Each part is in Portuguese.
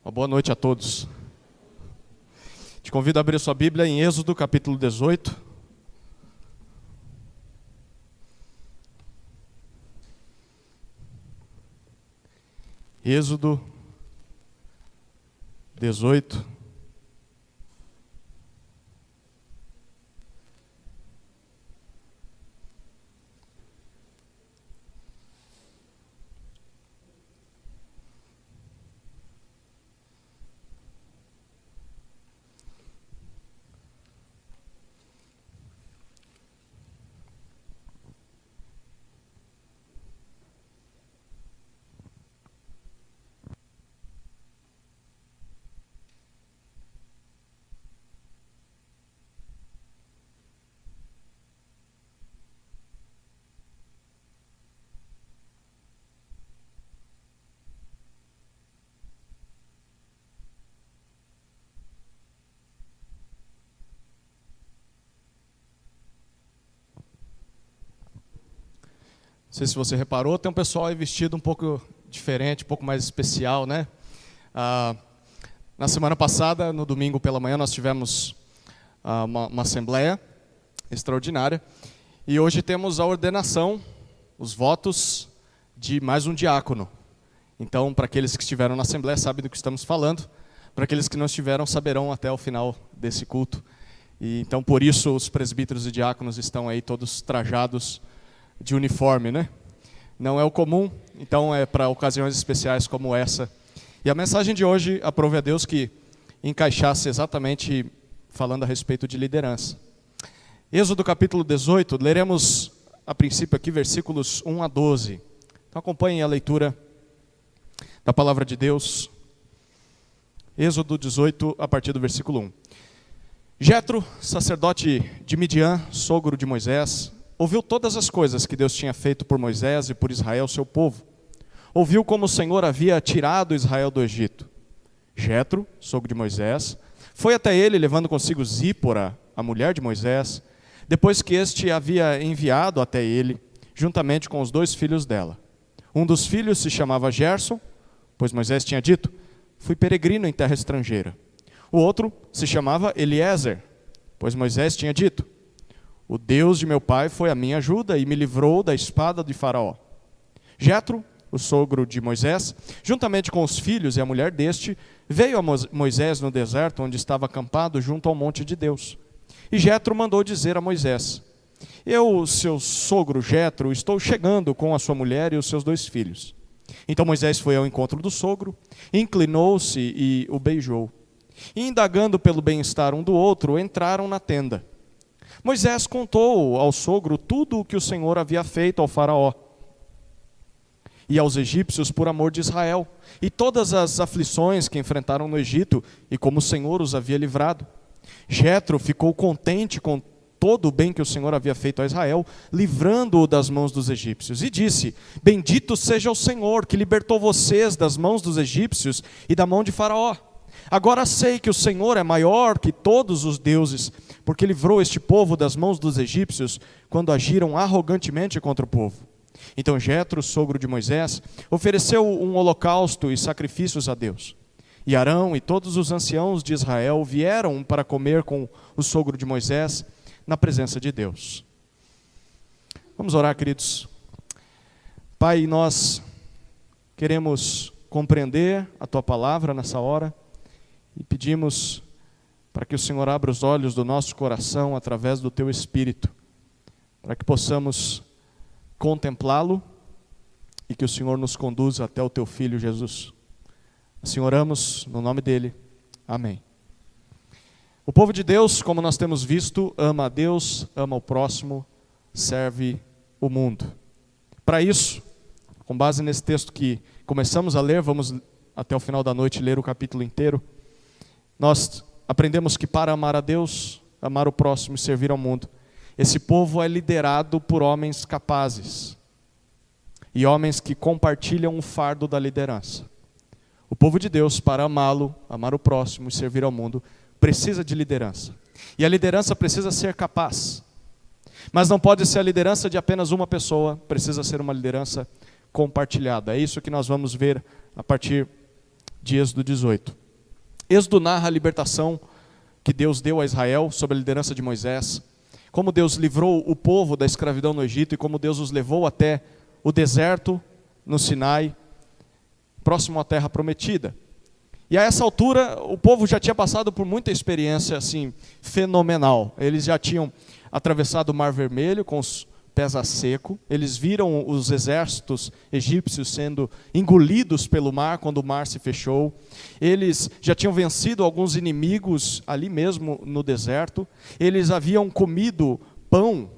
Uma boa noite a todos. Te convido a abrir sua Bíblia em Êxodo, capítulo 18. Êxodo 18. Não sei se você reparou, tem um pessoal aí vestido um pouco diferente, um pouco mais especial, né? Na semana passada, no domingo pela manhã, nós tivemos uma assembleia extraordinária. E hoje temos a ordenação, os votos de mais um diácono. Então, para aqueles que estiveram na assembleia, sabem do que estamos falando. Para aqueles que não estiveram, saberão até o final desse culto. E então, por isso, os presbíteros e diáconos estão aí todos trajados de uniforme, né? Não é o comum, então é para ocasiões especiais como essa. E a mensagem de hoje, aprove a Deus que encaixasse exatamente falando a respeito de liderança. Êxodo capítulo 18, leremos a princípio aqui versículos 1 a 12. Então acompanhem a leitura da palavra de Deus. Êxodo 18, a partir do versículo 1. Jetro, sacerdote de Midian, sogro de Moisés, ouviu todas as coisas que Deus tinha feito por Moisés e por Israel, seu povo. Ouviu como o Senhor havia tirado Israel do Egito. Jetro, sogro de Moisés, foi até ele, levando consigo Zípora, a mulher de Moisés, depois que este havia enviado até ele, juntamente com os 2 filhos dela. Um dos filhos se chamava Gerson, pois Moisés tinha dito: fui peregrino em terra estrangeira. O outro se chamava Eliezer, pois Moisés tinha dito: o Deus de meu pai foi a minha ajuda e me livrou da espada de Faraó. Jetro, o sogro de Moisés, juntamente com os filhos e a mulher deste, veio a Moisés no deserto, onde estava acampado junto ao monte de Deus. E Jetro mandou dizer a Moisés: eu, seu sogro Jetro, estou chegando com a sua mulher e os seus 2 filhos. Então Moisés foi ao encontro do sogro, inclinou-se e o beijou. E indagando pelo bem-estar um do outro, entraram na tenda. Moisés contou ao sogro tudo o que o Senhor havia feito ao faraó e aos egípcios por amor de Israel, e todas as aflições que enfrentaram no Egito, e como o Senhor os havia livrado. Jetro ficou contente com todo o bem que o Senhor havia feito a Israel, livrando-o das mãos dos egípcios, e disse: bendito seja o Senhor, que libertou vocês das mãos dos egípcios e da mão de Faraó. Agora sei que o Senhor é maior que todos os deuses, porque livrou este povo das mãos dos egípcios, quando agiram arrogantemente contra o povo. Então Jetro, sogro de Moisés, ofereceu um holocausto e sacrifícios a Deus. E Arão e todos os anciãos de Israel vieram para comer com o sogro de Moisés, na presença de Deus. Vamos orar, queridos. Pai, nós queremos compreender a Tua palavra nessa hora, e pedimos para que o Senhor abra os olhos do nosso coração através do Teu Espírito, para que possamos contemplá-lo e que o Senhor nos conduza até o Teu Filho Jesus. Assim oramos no nome dEle. Amém. O povo de Deus, como nós temos visto, ama a Deus, ama o próximo, serve o mundo. Para isso, com base nesse texto que começamos a ler, vamos até o final da noite ler o capítulo inteiro. Nós aprendemos que para amar a Deus, amar o próximo e servir ao mundo, esse povo é liderado por homens capazes e homens que compartilham o fardo da liderança. O povo de Deus, para amá-lo, amar o próximo e servir ao mundo, precisa de liderança. E a liderança precisa ser capaz. Mas não pode ser a liderança de apenas uma pessoa, precisa ser uma liderança compartilhada. É isso que nós vamos ver a partir de Êxodo 18. Êxodo narra a libertação que Deus deu a Israel sob a liderança de Moisés, como Deus livrou o povo da escravidão no Egito e como Deus os levou até o deserto no Sinai, próximo à terra prometida. E a essa altura o povo já tinha passado por muita experiência assim fenomenal. Eles já tinham atravessado o Mar Vermelho com os pés a seco, eles viram os exércitos egípcios sendo engolidos pelo mar quando o mar se fechou, eles já tinham vencido alguns inimigos ali mesmo no deserto, eles haviam comido pão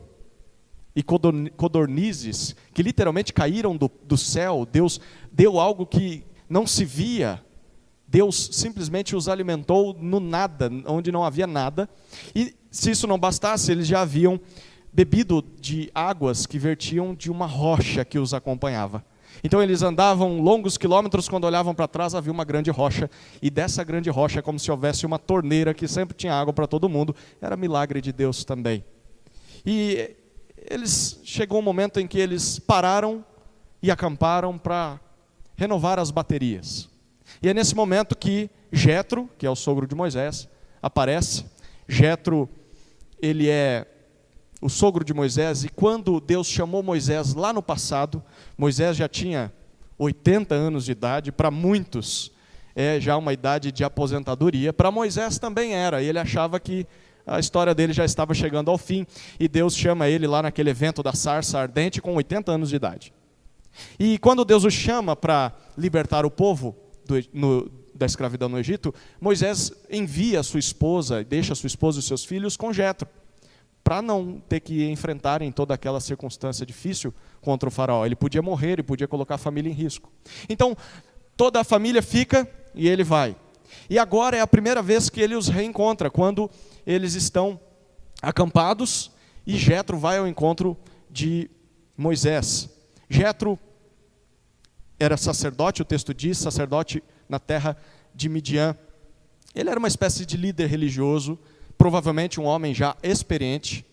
e codornizes que literalmente caíram do céu. Deus deu algo que não se via, Deus simplesmente os alimentou no nada, onde não havia nada, e se isso não bastasse, eles já haviam bebido de águas que vertiam de uma rocha que os acompanhava. Então eles andavam longos quilômetros, quando olhavam para trás havia uma grande rocha, e dessa grande rocha é como se houvesse uma torneira que sempre tinha água para todo mundo. Era milagre de Deus também. E chegou um momento em que eles pararam e acamparam para renovar as baterias. E é nesse momento que Jetro, que é o sogro de Moisés, aparece. Jetro, ele é o sogro de Moisés, e quando Deus chamou Moisés lá no passado, Moisés já tinha 80 anos de idade, para muitos é já uma idade de aposentadoria, para Moisés também era, e ele achava que a história dele já estava chegando ao fim, e Deus chama ele lá naquele evento da sarça ardente com 80 anos de idade. E quando Deus o chama para libertar o povo da escravidão no Egito, Moisés envia a sua esposa, deixa a sua esposa e os seus filhos com Jetro, para não ter que enfrentarem toda aquela circunstância difícil contra o faraó. Ele podia morrer, ele podia colocar a família em risco. Então, toda a família fica e ele vai. E agora é a primeira vez que ele os reencontra, quando eles estão acampados e Jetro vai ao encontro de Moisés. Jetro era sacerdote, o texto diz, sacerdote na terra de Midian. Ele era uma espécie de líder religioso, provavelmente um homem já experiente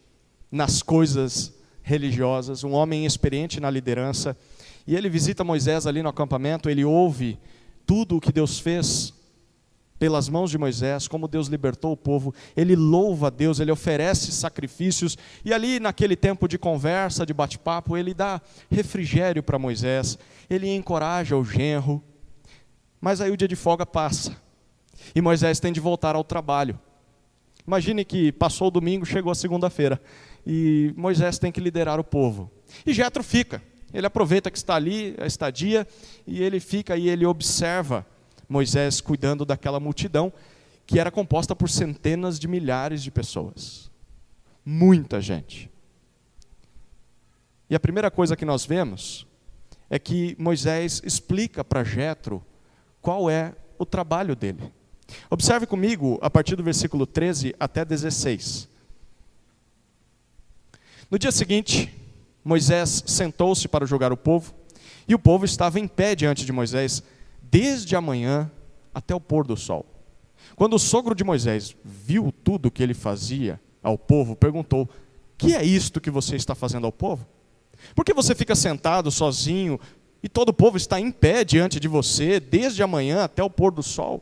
nas coisas religiosas, um homem experiente na liderança, e ele visita Moisés ali no acampamento, ele ouve tudo o que Deus fez pelas mãos de Moisés, como Deus libertou o povo, ele louva a Deus, ele oferece sacrifícios, e ali naquele tempo de conversa, de bate-papo, ele dá refrigério para Moisés, ele encoraja o genro, mas aí o dia de folga passa, e Moisés tem de voltar ao trabalho. Imagine que passou o domingo, chegou a segunda-feira, e Moisés tem que liderar o povo. E Jetro fica, ele aproveita que está ali, a estadia, e ele fica e ele observa Moisés cuidando daquela multidão, que era composta por centenas de milhares de pessoas. Muita gente. E a primeira coisa que nós vemos é que Moisés explica para Jetro qual é o trabalho dele. Observe comigo a partir do versículo 13 até 16. No dia seguinte, Moisés sentou-se para julgar o povo, e o povo estava em pé diante de Moisés, desde a manhã até o pôr do sol. Quando o sogro de Moisés viu tudo o que ele fazia ao povo, perguntou: que é isto que você está fazendo ao povo? Por que você fica sentado sozinho, e todo o povo está em pé diante de você, desde a manhã até o pôr do sol?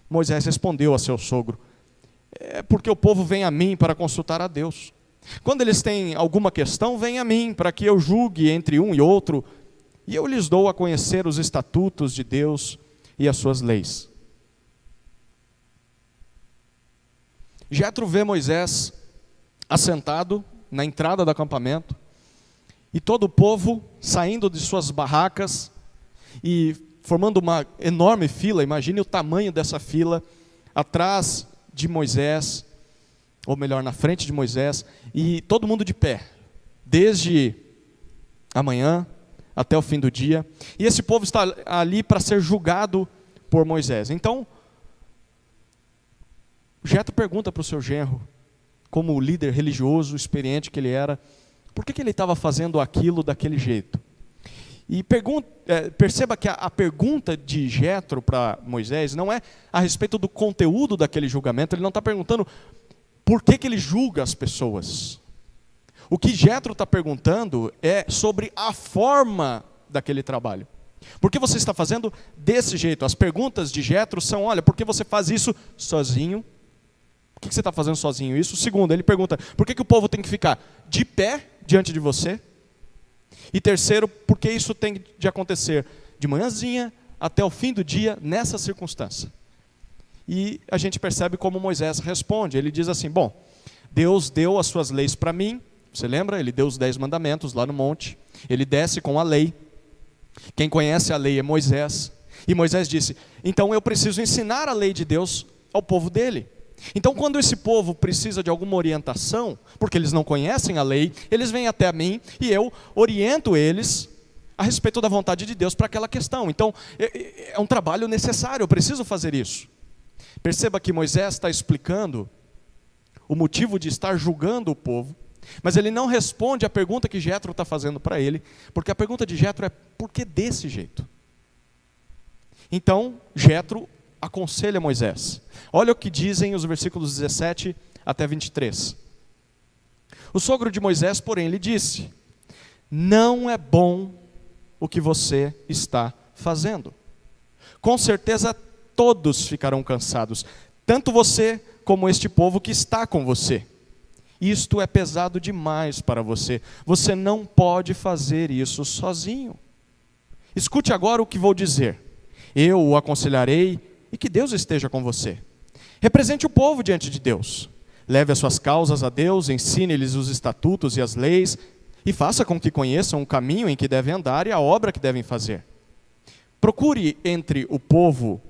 Moisés respondeu a seu sogro: é porque o povo vem a mim para consultar a Deus. Quando eles têm alguma questão, vem a mim para que eu julgue entre um e outro, e eu lhes dou a conhecer os estatutos de Deus e as suas leis. Jetro vê Moisés assentado na entrada do acampamento, e todo o povo saindo de suas barracas e formando uma enorme fila. Imagine o tamanho dessa fila, atrás de Moisés, ou melhor, na frente de Moisés, e todo mundo de pé, desde a manhã até o fim do dia, e esse povo está ali para ser julgado por Moisés. Então, Jetro pergunta para o seu genro, como líder religioso, experiente que ele era, por que ele estava fazendo aquilo daquele jeito. E perceba que a pergunta de Jetro para Moisés não é a respeito do conteúdo daquele julgamento, ele não está perguntando por que ele julga as pessoas. O que Jetro está perguntando é sobre a forma daquele trabalho. Por que você está fazendo desse jeito? As perguntas de Jetro são, olha, por que você faz isso sozinho? Por que você está fazendo sozinho isso? Segundo, ele pergunta, por que o povo tem que ficar de pé diante de você? E terceiro, por que isso tem de acontecer de manhãzinha até o fim do dia, nessa circunstância? E a gente percebe como Moisés responde. Ele diz assim, bom, Deus deu as suas leis para mim. Você lembra? Ele deu os 10 mandamentos lá no monte. Ele desce com a lei. Quem conhece a lei é Moisés. E Moisés disse, então eu preciso ensinar a lei de Deus ao povo dele. Então quando esse povo precisa de alguma orientação, porque eles não conhecem a lei, eles vêm até mim e eu oriento eles a respeito da vontade de Deus para aquela questão. Então é um trabalho necessário, eu preciso fazer isso. Perceba que Moisés está explicando o motivo de estar julgando o povo, mas ele não responde a pergunta que Jetro está fazendo para ele, porque a pergunta de Jetro é, por que desse jeito? Então, Jetro aconselha Moisés. Olha o que dizem os versículos 17 até 23. O sogro de Moisés, porém, lhe disse, não é bom o que você está fazendo. Com certeza todos ficarão cansados, tanto você como este povo que está com você. Isto é pesado demais para você. Você não pode fazer isso sozinho. Escute agora o que vou dizer. Eu o aconselharei e que Deus esteja com você. Represente o povo diante de Deus. Leve as suas causas a Deus, ensine-lhes os estatutos e as leis e faça com que conheçam o caminho em que devem andar e a obra que devem fazer. Procure entre o povo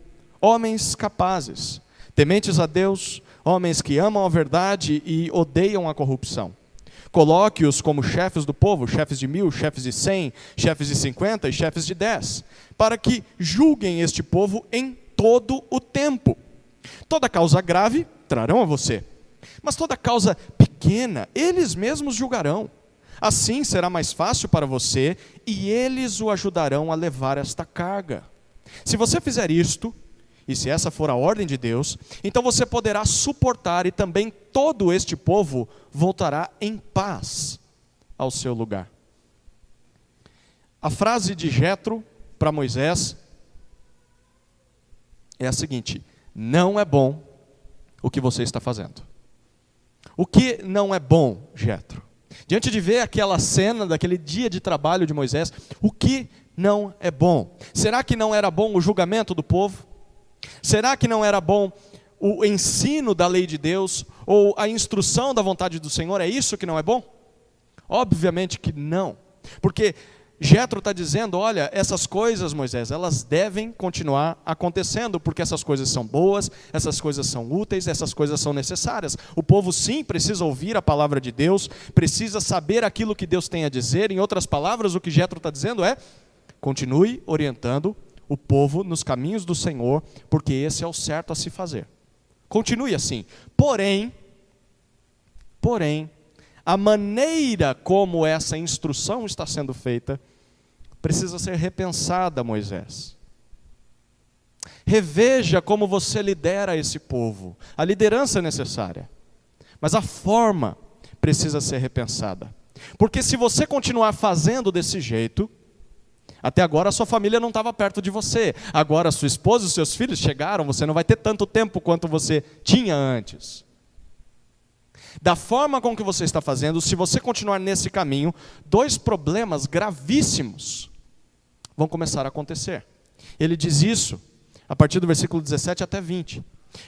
homens capazes, tementes a Deus, homens que amam a verdade e odeiam a corrupção. Coloque-os como chefes do povo, chefes de 1000, chefes de 100, chefes de 50 e chefes de 10, para que julguem este povo em todo o tempo. Toda causa grave trarão a você, mas toda causa pequena eles mesmos julgarão. Assim será mais fácil para você e eles o ajudarão a levar esta carga. Se você fizer isto, e se essa for a ordem de Deus, então você poderá suportar e também todo este povo voltará em paz ao seu lugar. A frase de Jetro para Moisés é a seguinte: não é bom o que você está fazendo. O que não é bom, Jetro? Diante de ver aquela cena daquele dia de trabalho de Moisés, o que não é bom? Será que não era bom o julgamento do povo? Será que não era bom o ensino da lei de Deus ou a instrução da vontade do Senhor? É isso que não é bom? Obviamente que não. Porque Jetro está dizendo, olha, essas coisas, Moisés, elas devem continuar acontecendo, porque essas coisas são boas, essas coisas são úteis, essas coisas são necessárias. O povo sim precisa ouvir a palavra de Deus, precisa saber aquilo que Deus tem a dizer. Em outras palavras, o que Jetro está dizendo é, continue orientando o povo nos caminhos do Senhor, porque esse é o certo a se fazer. Continue assim. Porém, a maneira como essa instrução está sendo feita precisa ser repensada, Moisés. Reveja como você lidera esse povo. A liderança é necessária, mas a forma precisa ser repensada. Porque se você continuar fazendo desse jeito, até agora a sua família não estava perto de você. Agora a sua esposa e os seus filhos chegaram, você não vai ter tanto tempo quanto você tinha antes. Da forma com que você está fazendo, se você continuar nesse caminho, 2 problemas gravíssimos vão começar a acontecer. Ele diz isso a partir do versículo 17 até 20.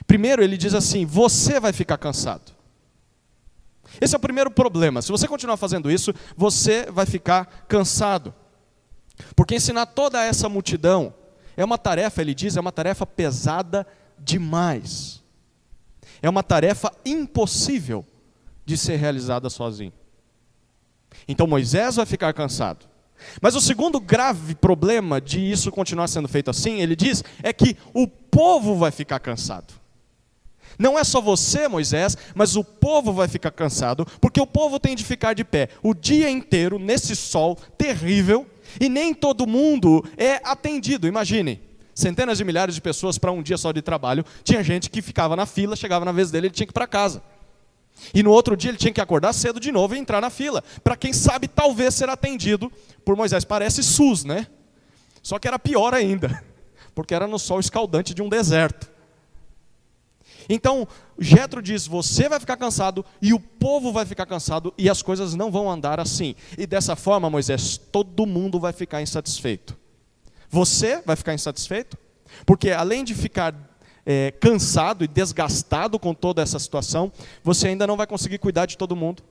Primeiro ele diz assim, você vai ficar cansado. Esse é o primeiro problema. Se você continuar fazendo isso, você vai ficar cansado. Porque ensinar toda essa multidão é uma tarefa, ele diz, é uma tarefa pesada demais. É uma tarefa impossível de ser realizada sozinho. Então Moisés vai ficar cansado. Mas o segundo grave problema de isso continuar sendo feito assim, ele diz, é que o povo vai ficar cansado. Não é só você, Moisés, mas o povo vai ficar cansado, porque o povo tem de ficar de pé o dia inteiro nesse sol terrível, e nem todo mundo é atendido. Imagine, centenas de milhares de pessoas para um dia só de trabalho. Tinha gente que ficava na fila, chegava na vez dele, ele tinha que ir para casa. E no outro dia ele tinha que acordar cedo de novo e entrar na fila, para quem sabe talvez ser atendido por Moisés. Parece SUS, né? Só que era pior ainda, porque era no sol escaldante de um deserto. Então, Jetro diz, você vai ficar cansado e o povo vai ficar cansado e as coisas não vão andar assim. E dessa forma, Moisés, todo mundo vai ficar insatisfeito. Você vai ficar insatisfeito, porque além de ficar cansado e desgastado com toda essa situação, você ainda não vai conseguir cuidar de todo mundo.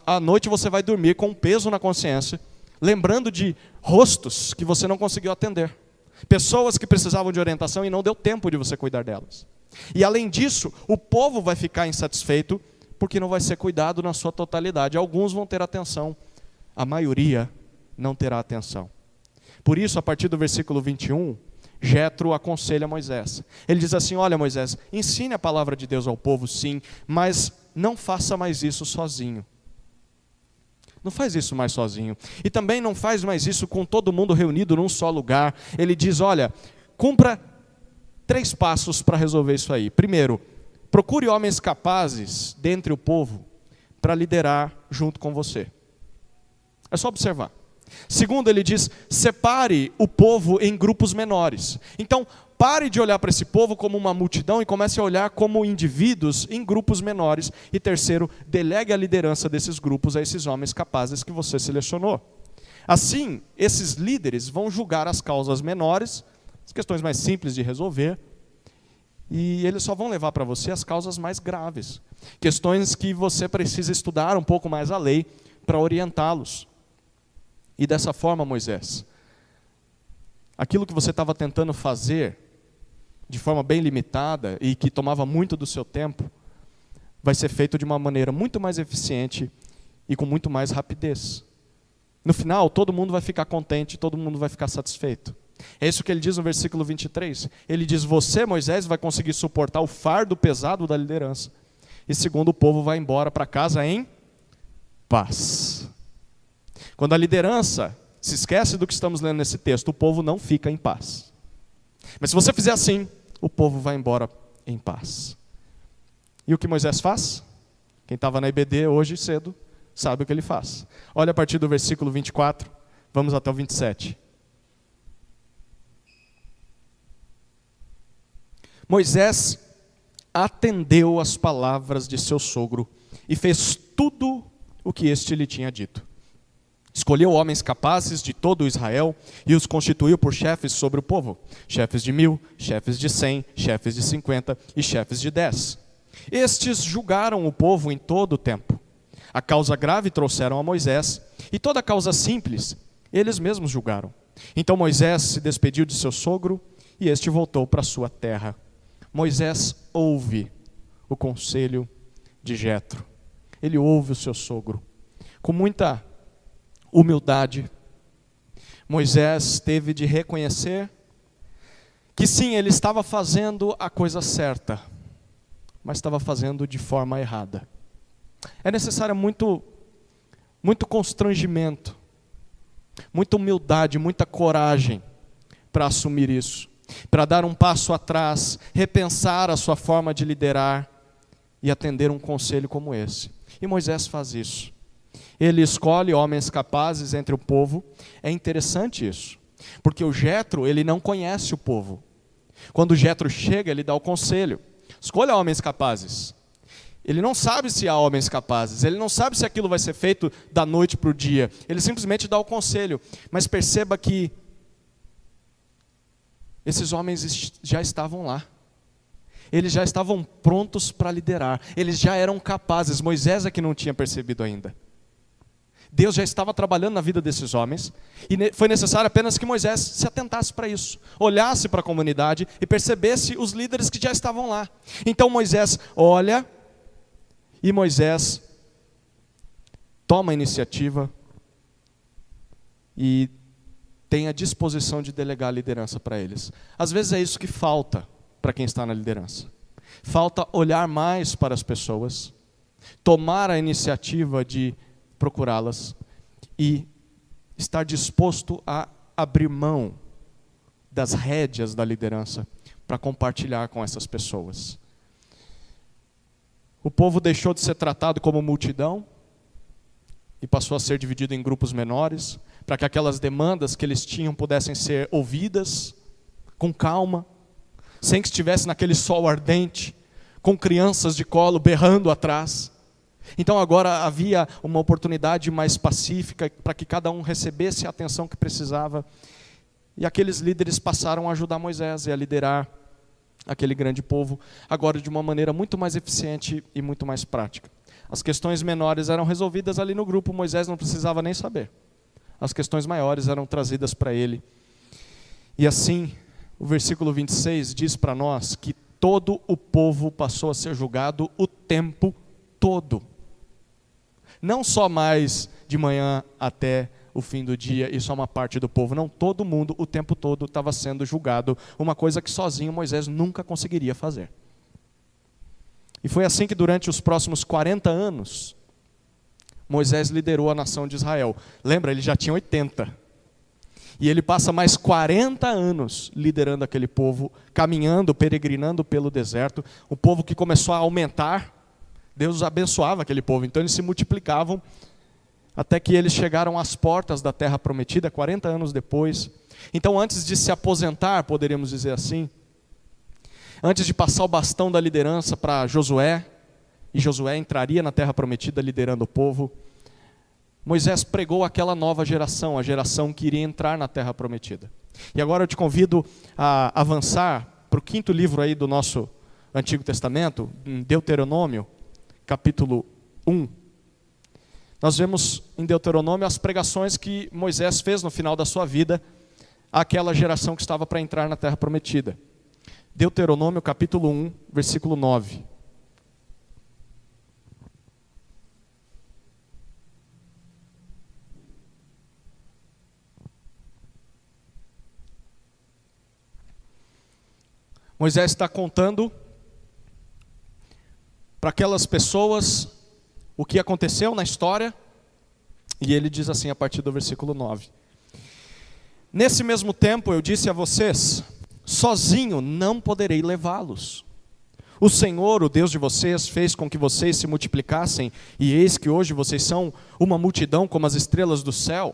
À noite você vai dormir com um peso na consciência, lembrando de rostos que você não conseguiu atender. Pessoas que precisavam de orientação e não deu tempo de você cuidar delas. E além disso, o povo vai ficar insatisfeito porque não vai ser cuidado na sua totalidade. Alguns vão ter atenção, a maioria não terá atenção. Por isso, a partir do versículo 21, Jetro aconselha Moisés. Ele diz assim, olha Moisés, ensine a palavra de Deus ao povo sim, mas não faça mais isso sozinho. Não faz isso mais sozinho. E também não faz mais isso com todo mundo reunido num só lugar. Ele diz, olha, cumpra 3 passos para resolver isso aí. Primeiro, procure homens capazes dentre o povo para liderar junto com você. É só observar. Segundo, ele diz, separe o povo em grupos menores. Então, pare de olhar para esse povo como uma multidão e comece a olhar como indivíduos em grupos menores. E terceiro, delegue a liderança desses grupos a esses homens capazes que você selecionou. Assim, esses líderes vão julgar as causas menores, as questões mais simples de resolver, e eles só vão levar para você as causas mais graves. Questões que você precisa estudar um pouco mais a lei para orientá-los. E dessa forma, Moisés, aquilo que você estava tentando fazer de forma bem limitada e que tomava muito do seu tempo, vai ser feito de uma maneira muito mais eficiente e com muito mais rapidez. No final, todo mundo vai ficar contente, todo mundo vai ficar satisfeito. É isso que ele diz no versículo 23. Ele diz, você, Moisés, vai conseguir suportar o fardo pesado da liderança. E segundo, o povo vai embora para casa em paz. Quando a liderança se esquece do que estamos lendo nesse texto, o povo não fica em paz. Mas se você fizer assim, o povo vai embora em paz. E o que Moisés faz? Quem estava na IBD hoje cedo, sabe o que ele faz. Olha a partir do versículo 24, vamos até o 27. Moisés atendeu às palavras de seu sogro e fez tudo o que este lhe tinha dito. Escolheu homens capazes de todo Israel e os constituiu por chefes sobre o povo. Chefes de 1000, chefes de 100, chefes de 50 e chefes de 10. Estes julgaram o povo em todo o tempo. A causa grave trouxeram a Moisés e toda a causa simples eles mesmos julgaram. Então Moisés se despediu de seu sogro e este voltou para sua terra. Moisés ouve o conselho de Jetro. Ele ouve o seu sogro. Com muita humildade, Moisés teve de reconhecer que sim, ele estava fazendo a coisa certa, mas estava fazendo de forma errada. É necessário muito constrangimento, muita humildade, muita coragem para assumir isso, para dar um passo atrás, repensar a sua forma de liderar e atender um conselho como esse. E Moisés faz isso. Ele escolhe homens capazes entre o povo. É interessante isso, porque o Jetro, ele não conhece o povo. Quando o Jetro chega, ele dá o conselho. Escolha homens capazes. Ele não sabe se há homens capazes, ele não sabe se aquilo vai ser feito da noite para o dia. Ele simplesmente dá o conselho. Mas perceba que esses homens já estavam lá. Eles já estavam prontos para liderar. Eles já eram capazes. Moisés é que não tinha percebido ainda. Deus já estava trabalhando na vida desses homens, e foi necessário apenas que Moisés se atentasse para isso, olhasse para a comunidade e percebesse os líderes que já estavam lá. Então Moisés olha, e Moisés toma a iniciativa e tem a disposição de delegar a liderança para eles. Às vezes é isso que falta para quem está na liderança. Falta olhar mais para as pessoas, tomar a iniciativa de procurá-las e estar disposto a abrir mão das rédeas da liderança para compartilhar com essas pessoas. O povo deixou de ser tratado como multidão e passou a ser dividido em grupos menores. para que aquelas demandas que eles tinham pudessem ser ouvidas com calma, sem que estivesse naquele sol ardente, com crianças de colo berrando atrás. Então agora havia uma oportunidade mais pacífica para que cada um recebesse a atenção que precisava. E aqueles líderes passaram a ajudar Moisés e a liderar aquele grande povo, agora de uma maneira muito mais eficiente e muito mais prática. As questões menores eram resolvidas ali no grupo, Moisés não precisava nem saber. As questões maiores eram trazidas para ele. E assim, o versículo 26 diz para nós que todo o povo passou a ser julgado o tempo todo. Não só mais de manhã até o fim do dia e só uma parte do povo. Não, todo mundo o tempo todo estava sendo julgado. Uma coisa que sozinho Moisés nunca conseguiria fazer. E foi assim que durante os próximos 40 anos, Moisés liderou a nação de Israel. Lembra, ele já tinha 80. E ele passa mais 40 anos liderando aquele povo, caminhando, peregrinando pelo deserto. O povo que começou a aumentar, Deus abençoava aquele povo, então eles se multiplicavam, até que eles chegaram às portas da terra prometida, 40 anos depois. Então antes de se aposentar, poderíamos dizer assim, antes de passar o bastão da liderança para Josué, e Josué entraria na terra prometida liderando o povo, Moisés pregou aquela nova geração, a geração que iria entrar na terra prometida. E agora eu te convido a avançar para o 5º livro aí do nosso Antigo Testamento, em Deuteronômio, capítulo 1. Nós vemos em Deuteronômio as pregações que Moisés fez no final da sua vida àquela geração que estava para entrar na terra prometida. Deuteronômio capítulo 1, versículo 9. Moisés está contando para aquelas pessoas o que aconteceu na história, e ele diz assim a partir do versículo 9. Nesse mesmo tempo eu disse a vocês, sozinho não poderei levá-los. O Senhor, o Deus de vocês, fez com que vocês se multiplicassem, e eis que hoje vocês são uma multidão como as estrelas do céu.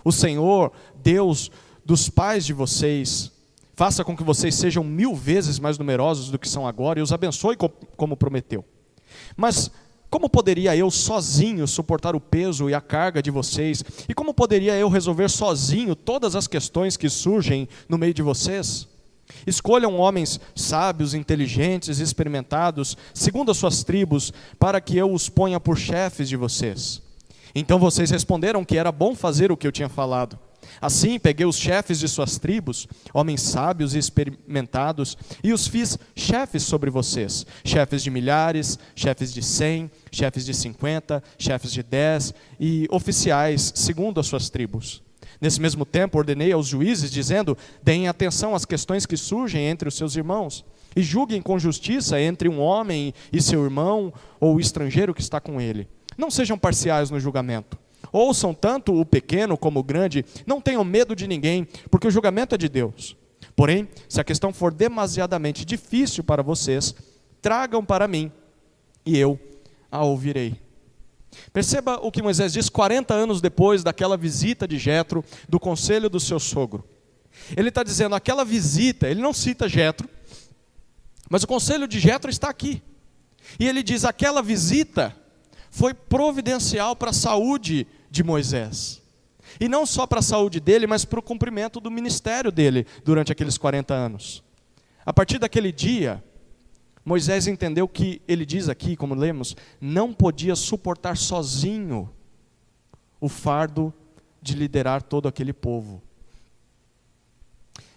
O Senhor, Deus dos pais de vocês, faça com que vocês sejam 1000 vezes mais numerosos do que são agora, e os abençoe como prometeu. Mas como poderia eu sozinho suportar o peso e a carga de vocês? E como poderia eu resolver sozinho todas as questões que surgem no meio de vocês? Escolham homens sábios, inteligentes, experimentados, segundo as suas tribos, para que eu os ponha por chefes de vocês. Então vocês responderam que era bom fazer o que eu tinha falado. Assim peguei os chefes de suas tribos, homens sábios e experimentados, e os fiz chefes sobre vocês, chefes de milhares, chefes de 100, chefes de 50, chefes de 10 e oficiais segundo as suas tribos. Nesse mesmo tempo ordenei aos juízes, dizendo, deem atenção às questões que surgem entre os seus irmãos, e julguem com justiça entre um homem e seu irmão, ou o estrangeiro que está com ele. Não sejam parciais no julgamento. Ouçam tanto o pequeno como o grande, não tenham medo de ninguém, porque o julgamento é de Deus. Porém, se a questão for demasiadamente difícil para vocês, tragam para mim, e eu a ouvirei. Perceba o que Moisés diz 40 anos depois daquela visita de Jetro, do conselho do seu sogro. Ele está dizendo, aquela visita, ele não cita Jetro, mas o conselho de Jetro está aqui. E ele diz, aquela visita foi providencial para a saúde de Moisés. E não só para a saúde dele, mas para o cumprimento do ministério dele durante aqueles 40 anos. A partir daquele dia, Moisés entendeu que, ele diz aqui, como lemos, não podia suportar sozinho o fardo de liderar todo aquele povo.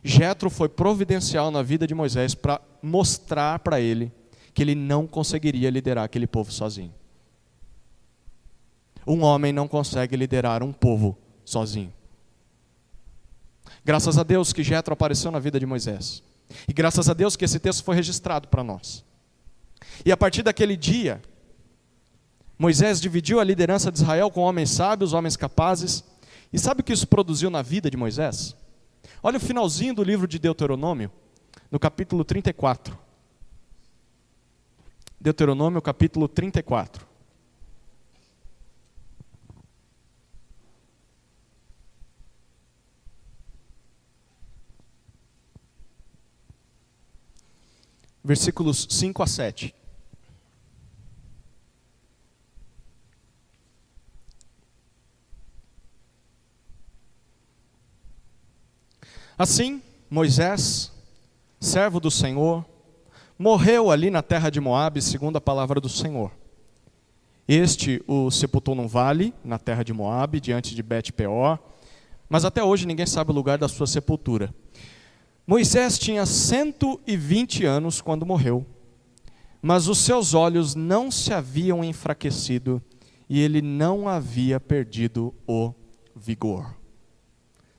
Jetro foi providencial na vida de Moisés para mostrar para ele que ele não conseguiria liderar aquele povo sozinho. Um homem não consegue liderar um povo sozinho. Graças a Deus que Jetro apareceu na vida de Moisés. E graças a Deus que esse texto foi registrado para nós. E a partir daquele dia, Moisés dividiu a liderança de Israel com homens sábios, homens capazes. E sabe o que isso produziu na vida de Moisés? Olha o finalzinho do livro de Deuteronômio, no capítulo 34. Deuteronômio, capítulo 34. versículos 5 a 7. Assim, Moisés, servo do Senhor, morreu ali na terra de Moabe, segundo a palavra do Senhor. Este o sepultou num vale, na terra de Moabe, diante de Bet-peor, mas até hoje ninguém sabe o lugar da sua sepultura. Moisés tinha 120 anos quando morreu, mas os seus olhos não se haviam enfraquecido e ele não havia perdido o vigor.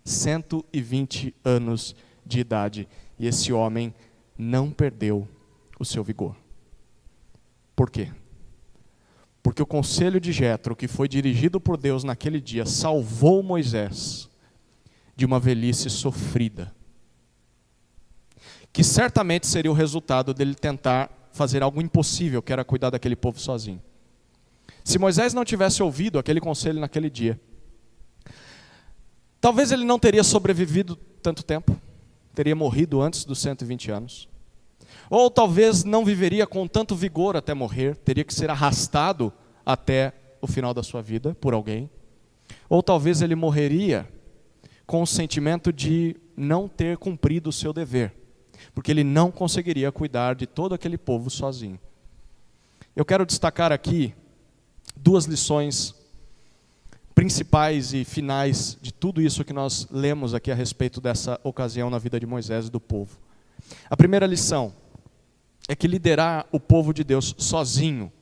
120 anos de idade, e esse homem não perdeu o seu vigor. Por quê? Porque o conselho de Jetro, que foi dirigido por Deus naquele dia, salvou Moisés de uma velhice sofrida, que certamente seria o resultado dele tentar fazer algo impossível, que era cuidar daquele povo sozinho. Se Moisés não tivesse ouvido aquele conselho naquele dia, talvez ele não teria sobrevivido tanto tempo, teria morrido antes dos 120 anos. Ou talvez não viveria com tanto vigor até morrer, teria que ser arrastado até o final da sua vida por alguém. Ou talvez ele morreria com o sentimento de não ter cumprido o seu dever, porque ele não conseguiria cuidar de todo aquele povo sozinho. Eu quero destacar aqui duas lições principais e finais de tudo isso que nós lemos aqui a respeito dessa ocasião na vida de Moisés e do povo. A primeira lição é que liderar o povo de Deus sozinho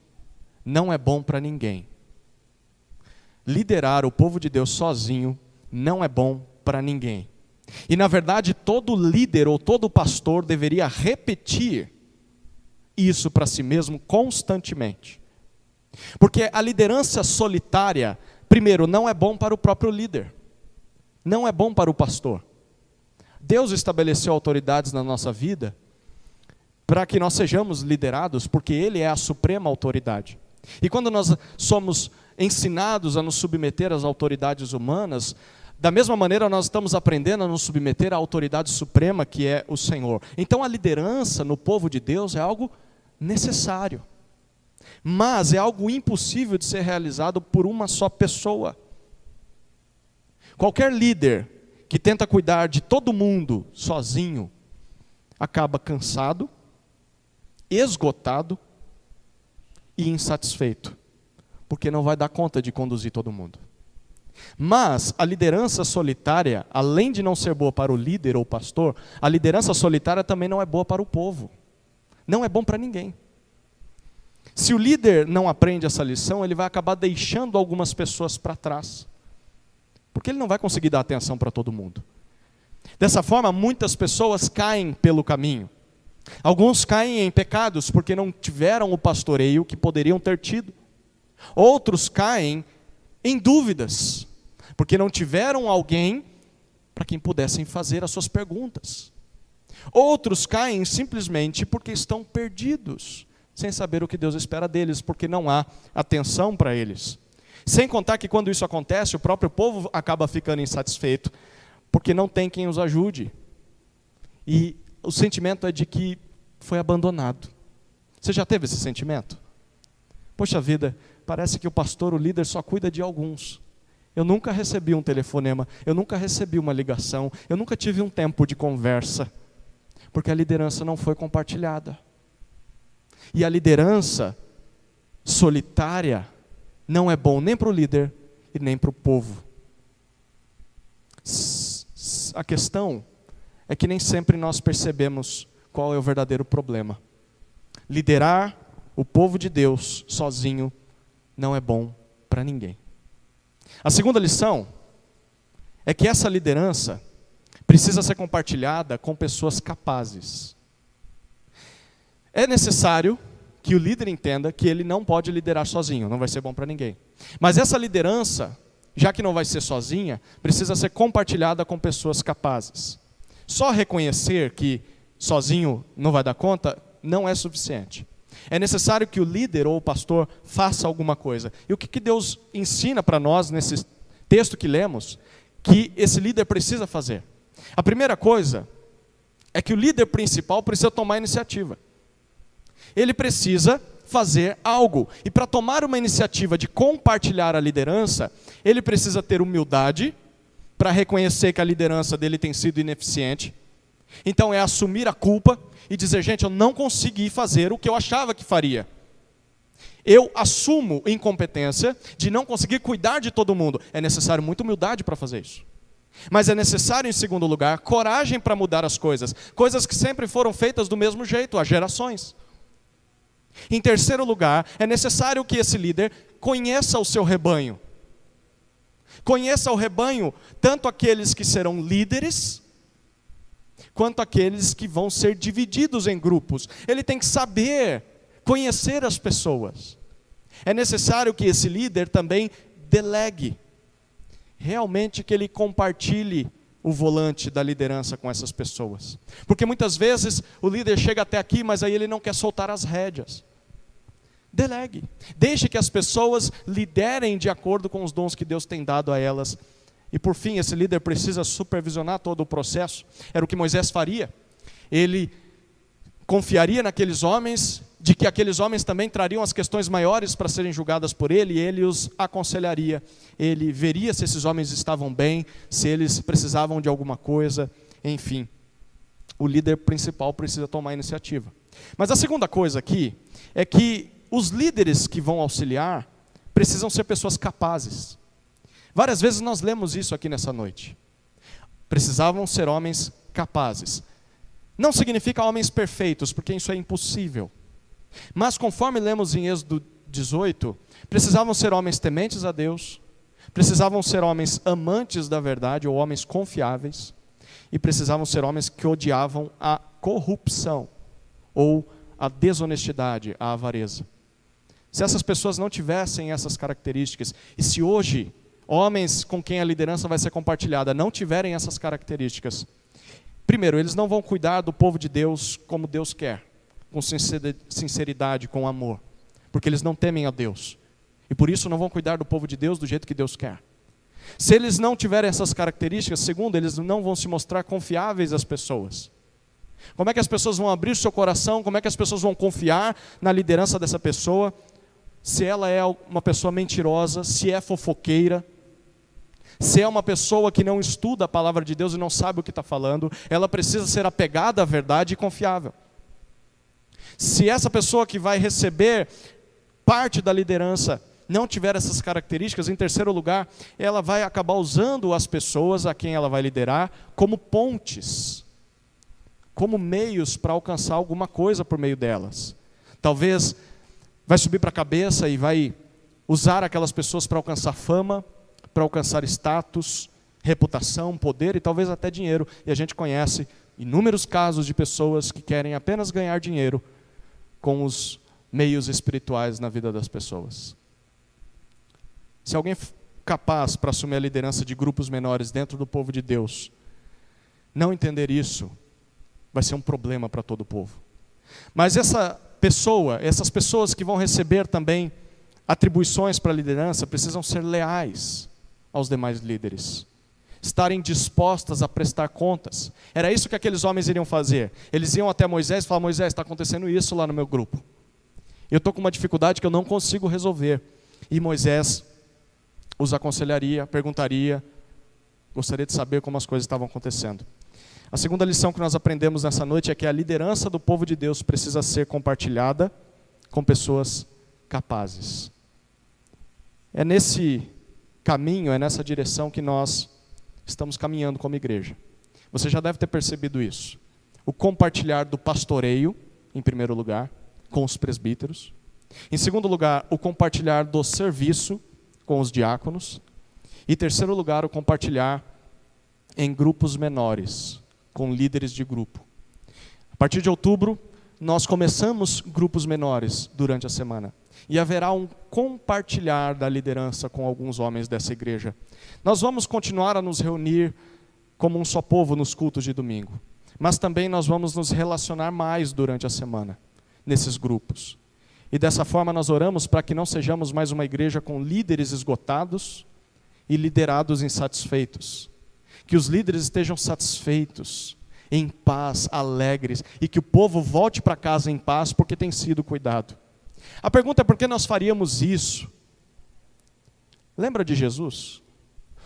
não é bom para ninguém. Liderar o povo de Deus sozinho não é bom para ninguém. E na verdade todo líder ou todo pastor deveria repetir isso para si mesmo constantemente. Porque a liderança solitária, primeiro, não é bom para o próprio líder, não é bom para o pastor. Deus estabeleceu autoridades na nossa vida para que nós sejamos liderados, porque Ele é a suprema autoridade. E quando nós somos ensinados a nos submeter às autoridades humanas, da mesma maneira nós estamos aprendendo a nos submeter à autoridade suprema, que é o Senhor. Então a liderança no povo de Deus é algo necessário, mas é algo impossível de ser realizado por uma só pessoa. Qualquer líder que tenta cuidar de todo mundo sozinho, acaba cansado, esgotado e insatisfeito, porque não vai dar conta de conduzir todo mundo. Mas a liderança solitária, além de não ser boa para o líder ou pastor, a liderança solitária também não é boa para o povo. Não é bom para ninguém. Se o líder não aprende essa lição, ele vai acabar deixando algumas pessoas para trás, porque ele não vai conseguir dar atenção para todo mundo. Dessa forma, muitas pessoas caem pelo caminho. Alguns caem em pecados porque não tiveram o pastoreio que poderiam ter tido. Outros caem em dúvidas, porque não tiveram alguém para quem pudessem fazer as suas perguntas. Outros caem simplesmente porque estão perdidos, sem saber o que Deus espera deles, porque não há atenção para eles. Sem contar que quando isso acontece, o próprio povo acaba ficando insatisfeito, porque não tem quem os ajude. E o sentimento é de que foi abandonado. Você já teve esse sentimento? Poxa vida, parece que o pastor, o líder, só cuida de alguns. Eu nunca recebi um telefonema, eu nunca recebi uma ligação, eu nunca tive um tempo de conversa, porque a liderança não foi compartilhada. E a liderança solitária não é bom nem para o líder e nem para o povo. A questão é que nem sempre nós percebemos qual é o verdadeiro problema. Liderar o povo de Deus sozinho não é bom para ninguém. A segunda lição é que essa liderança precisa ser compartilhada com pessoas capazes. É necessário que o líder entenda que ele não pode liderar sozinho, não vai ser bom para ninguém. Mas essa liderança, já que não vai ser sozinha, precisa ser compartilhada com pessoas capazes. Só reconhecer que sozinho não vai dar conta não é suficiente. É necessário que o líder ou o pastor faça alguma coisa. E o que Deus ensina para nós nesse texto que lemos, que esse líder precisa fazer? A primeira coisa é que o líder principal precisa tomar a iniciativa. Ele precisa fazer algo. E para tomar uma iniciativa de compartilhar a liderança, ele precisa ter humildade para reconhecer que a liderança dele tem sido ineficiente. Então é assumir a culpa e dizer, gente, eu não consegui fazer o que eu achava que faria. Eu assumo incompetência de não conseguir cuidar de todo mundo. É necessário muita humildade para fazer isso. Mas é necessário, em segundo lugar, coragem para mudar as coisas. Coisas que sempre foram feitas do mesmo jeito, há gerações. Em terceiro lugar, é necessário que esse líder conheça o seu rebanho. Conheça o rebanho, tanto aqueles que serão líderes, quanto aqueles que vão ser divididos em grupos. Ele tem que saber conhecer as pessoas. É necessário que esse líder também delegue. Realmente que ele compartilhe o volante da liderança com essas pessoas. Porque muitas vezes o líder chega até aqui, mas aí ele não quer soltar as rédeas. Delegue. Deixe que as pessoas liderem de acordo com os dons que Deus tem dado a elas. E por fim, esse líder precisa supervisionar todo o processo. Era o que Moisés faria. Ele confiaria naqueles homens, de que aqueles homens também trariam as questões maiores para serem julgadas por ele, e ele os aconselharia. Ele veria se esses homens estavam bem, se eles precisavam de alguma coisa, enfim. O líder principal precisa tomar a iniciativa. Mas a segunda coisa aqui é que os líderes que vão auxiliar precisam ser pessoas capazes. Várias vezes nós lemos isso aqui nessa noite. Precisavam ser homens capazes. Não significa homens perfeitos, porque isso é impossível. Mas conforme lemos em Êxodo 18, precisavam ser homens tementes a Deus, precisavam ser homens amantes da verdade, ou homens confiáveis, e precisavam ser homens que odiavam a corrupção, ou a desonestidade, a avareza. Se essas pessoas não tivessem essas características, e se hoje homens com quem a liderança vai ser compartilhada não tiverem essas características, primeiro, eles não vão cuidar do povo de Deus como Deus quer, com sinceridade, com amor, porque eles não temem a Deus, e por isso não vão cuidar do povo de Deus do jeito que Deus quer. Se eles não tiverem essas características, segundo, eles não vão se mostrar confiáveis às pessoas. Como é que as pessoas vão abrir o seu coração? Como é que as pessoas vão confiar na liderança dessa pessoa? Se ela é uma pessoa mentirosa, se é fofoqueira, se é uma pessoa que não estuda a palavra de Deus e não sabe o que está falando, ela precisa ser apegada à verdade e confiável. Se essa pessoa que vai receber parte da liderança não tiver essas características, em terceiro lugar, ela vai acabar usando as pessoas a quem ela vai liderar como pontes, como meios para alcançar alguma coisa por meio delas. Talvez vai subir para a cabeça e vai usar aquelas pessoas para alcançar fama, para alcançar status, reputação, poder e talvez até dinheiro. E a gente conhece inúmeros casos de pessoas que querem apenas ganhar dinheiro com os meios espirituais na vida das pessoas. Se alguém capaz para assumir a liderança de grupos menores dentro do povo de Deus não entender isso, vai ser um problema para todo o povo. Mas essas pessoas que vão receber também atribuições para a liderança precisam ser leais aos demais líderes, estarem dispostas a prestar contas. Era isso que aqueles homens iriam fazer. Eles iam até Moisés e falavam: Moisés, está acontecendo isso lá no meu grupo. Eu estou com uma dificuldade que eu não consigo resolver. E Moisés os aconselharia, perguntaria, gostaria de saber como as coisas estavam acontecendo. A segunda lição que nós aprendemos nessa noite é que a liderança do povo de Deus precisa ser compartilhada com pessoas capazes. É nesse caminho, é nessa direção que nós estamos caminhando como igreja. Você já deve ter percebido isso. O compartilhar do pastoreio, em primeiro lugar, com os presbíteros. Em segundo lugar, o compartilhar do serviço com os diáconos. E em terceiro lugar, o compartilhar em grupos menores, com líderes de grupo. A partir de outubro, nós começamos grupos menores durante a semana. E haverá um compartilhar da liderança com alguns homens dessa igreja. Nós vamos continuar a nos reunir como um só povo nos cultos de domingo. Mas também nós vamos nos relacionar mais durante a semana, nesses grupos. E dessa forma nós oramos para que não sejamos mais uma igreja com líderes esgotados e liderados insatisfeitos. Que os líderes estejam satisfeitos em paz, alegres, e que o povo volte para casa em paz porque tem sido cuidado. A pergunta é por que nós faríamos isso? Lembra de Jesus?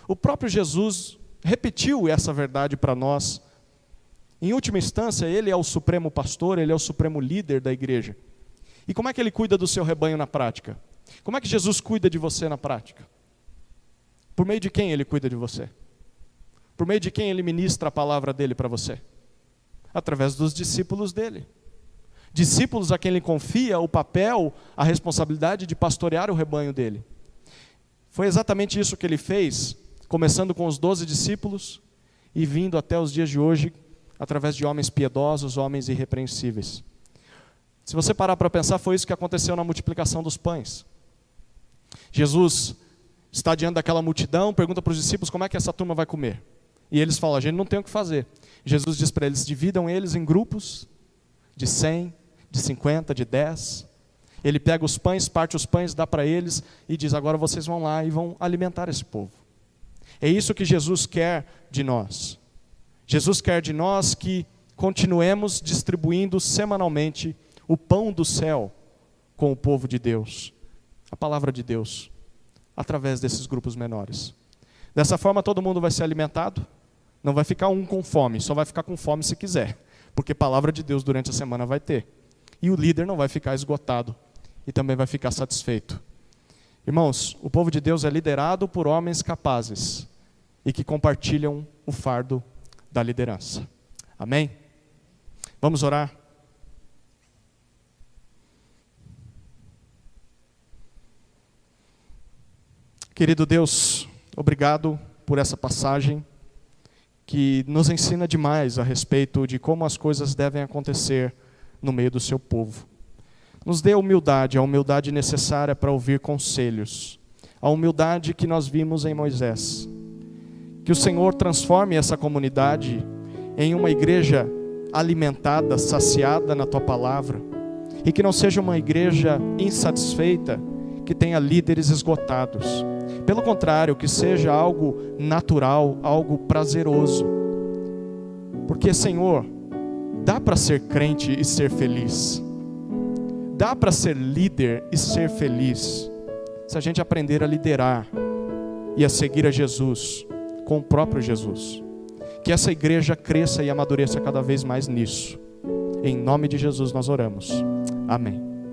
O próprio Jesus repetiu essa verdade para nós. Em última instância, Ele é o supremo pastor, Ele é o supremo líder da igreja. E como é que Ele cuida do seu rebanho na prática? Como é que Jesus cuida de você na prática? Por meio de quem Ele cuida de você? Por meio de quem Ele ministra a palavra dEle para você? Através dos discípulos dEle. Discípulos a quem Ele confia o papel, a responsabilidade de pastorear o rebanho dEle. Foi exatamente isso que Ele fez, começando com os 12 discípulos e vindo até os dias de hoje, através de homens piedosos, homens irrepreensíveis. Se você parar para pensar, foi isso que aconteceu na multiplicação dos pães. Jesus está diante daquela multidão, pergunta para os discípulos como é que essa turma vai comer. E eles falam, a gente não tem o que fazer. Jesus diz para eles, dividam eles em grupos de 100, de 50, de 10. Ele pega os pães, parte os pães, dá para eles e diz, agora vocês vão lá e vão alimentar esse povo. É isso que Jesus quer de nós. Jesus quer de nós que continuemos distribuindo semanalmente o pão do céu com o povo de Deus, a palavra de Deus, através desses grupos menores. Dessa forma todo mundo vai ser alimentado, não vai ficar um com fome, só vai ficar com fome se quiser, porque palavra de Deus durante a semana vai ter. E o líder não vai ficar esgotado e também vai ficar satisfeito. Irmãos, o povo de Deus é liderado por homens capazes e que compartilham o fardo da liderança. Amém? Vamos orar? Querido Deus, obrigado por essa passagem que nos ensina demais a respeito de como as coisas devem acontecer no meio do seu povo. Nos dê a humildade necessária para ouvir conselhos, a humildade que nós vimos em Moisés. Que o Senhor transforme essa comunidade em uma igreja alimentada, saciada na Tua palavra, e que não seja uma igreja insatisfeita, que tenha líderes esgotados. Pelo contrário, que seja algo natural, algo prazeroso. Porque, Senhor, dá para ser crente e ser feliz. Dá para ser líder e ser feliz, se a gente aprender a liderar e a seguir a Jesus, com o próprio Jesus. Que essa igreja cresça e amadureça cada vez mais nisso. Em nome de Jesus nós oramos. Amém.